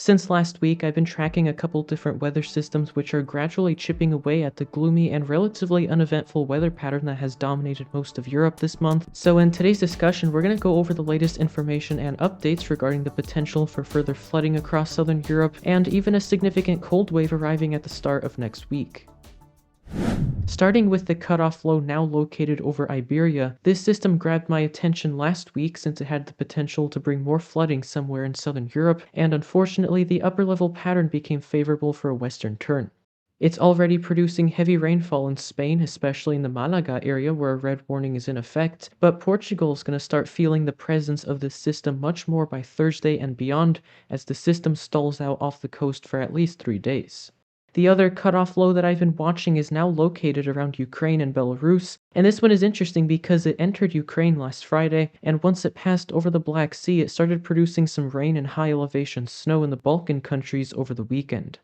Since last week, I've been tracking a couple different weather systems which are gradually chipping away at the gloomy and relatively uneventful weather pattern that has dominated most of Europe this month. So in today's discussion, we're going to go over the latest information and updates regarding the potential for further flooding across southern Europe and even a significant cold wave arriving at the start of next week. Starting with the cutoff low now located over Iberia, this system grabbed my attention last week since it had the potential to bring more flooding somewhere in southern Europe, and unfortunately the upper level pattern became favorable for a western turn. It's already producing heavy rainfall in Spain, especially in the Malaga area where a red warning is in effect, but Portugal is going to start feeling the presence of this system much more by Thursday and beyond as the system stalls out off the coast for at least 3 days. The other cutoff low that I've been watching is now located around Ukraine and Belarus, and this one is interesting because it entered Ukraine last Friday, and once it passed over the Black Sea, it started producing some rain and high elevation snow in the Balkan countries over the weekend.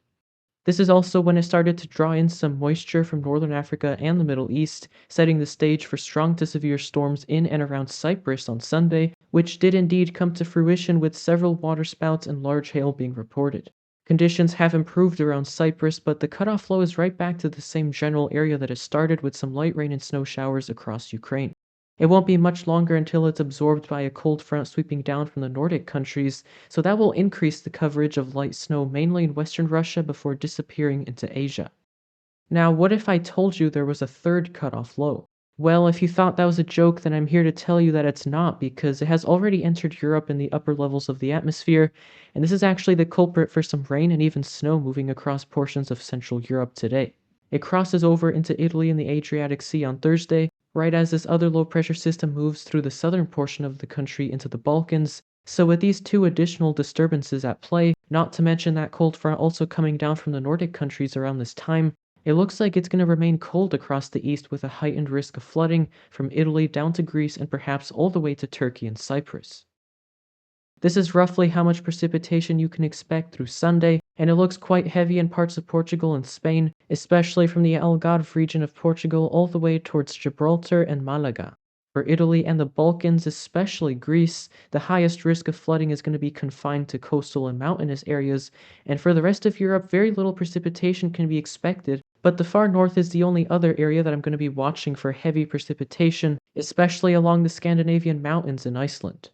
This is also when it started to draw in some moisture from northern Africa and the Middle East, setting the stage for strong to severe storms in and around Cyprus on Sunday, which did indeed come to fruition with several waterspouts and large hail being reported. Conditions have improved around Cyprus, but the cutoff flow is right back to the same general area that it started with some light rain and snow showers across Ukraine. It won't be much longer until it's absorbed by a cold front sweeping down from the Nordic countries, so that will increase the coverage of light snow mainly in western Russia before disappearing into Asia. Now, what if I told you there was a third cutoff low? Well, if you thought that was a joke, then I'm here to tell you that it's not, because it has already entered Europe in the upper levels of the atmosphere, and this is actually the culprit for some rain and even snow moving across portions of Central Europe today. It crosses over into Italy and the Adriatic Sea on Thursday, right as this other low pressure system moves through the southern portion of the country into the Balkans. So with these two additional disturbances at play, not to mention that cold front also coming down from the Nordic countries around this time, it looks like it's going to remain cold across the east with a heightened risk of flooding from Italy down to Greece and perhaps all the way to Turkey and Cyprus. This is roughly how much precipitation you can expect through Sunday, and it looks quite heavy in parts of Portugal and Spain, especially from the Algarve region of Portugal all the way towards Gibraltar and Malaga. For Italy and the Balkans, especially Greece, the highest risk of flooding is going to be confined to coastal and mountainous areas, and for the rest of Europe, very little precipitation can be expected, but the far north is the only other area that I'm going to be watching for heavy precipitation, especially along the Scandinavian mountains in Iceland.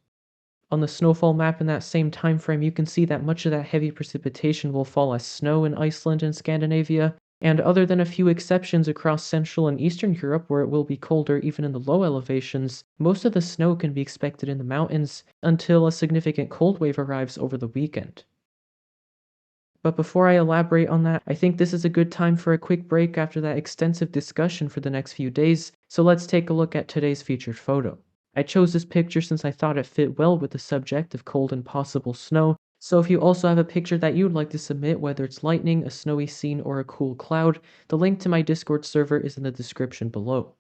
On the snowfall map in that same time frame, you can see that much of that heavy precipitation will fall as snow in Iceland and Scandinavia, and other than a few exceptions across Central and Eastern Europe where it will be colder even in the low elevations, most of the snow can be expected in the mountains until a significant cold wave arrives over the weekend. But before I elaborate on that, I think this is a good time for a quick break after that extensive discussion for the next few days, so let's take a look at today's featured photo. I chose this picture since I thought it fit well with the subject of cold and possible snow, so if you also have a picture that you'd like to submit, whether it's lightning, a snowy scene, or a cool cloud, the link to my Discord server is in the description below.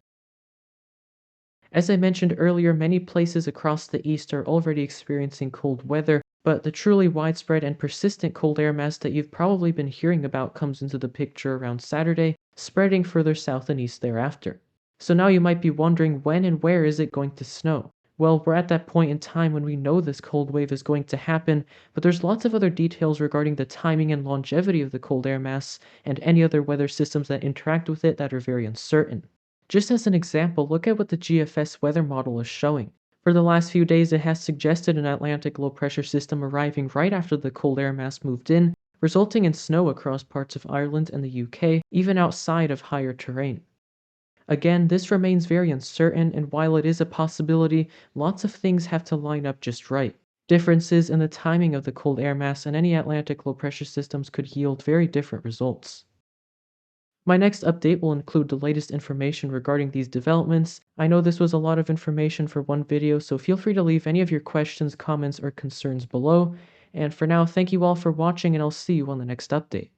As I mentioned earlier, many places across the east are already experiencing cold weather, but the truly widespread and persistent cold air mass that you've probably been hearing about comes into the picture around Saturday, spreading further south and east thereafter. So now you might be wondering, when and where is it going to snow? Well, we're at that point in time when we know this cold wave is going to happen, but there's lots of other details regarding the timing and longevity of the cold air mass and any other weather systems that interact with it that are very uncertain. Just as an example, look at what the GFS weather model is showing. For the last few days, it has suggested an Atlantic low-pressure system arriving right after the cold air mass moved in, resulting in snow across parts of Ireland and the UK, even outside of higher terrain. Again, this remains very uncertain, and while it is a possibility, lots of things have to line up just right. Differences in the timing of the cold air mass and any Atlantic low-pressure systems could yield very different results. My next update will include the latest information regarding these developments. I know this was a lot of information for one video, so feel free to leave any of your questions, comments, or concerns below. And for now, thank you all for watching, and I'll see you on the next update.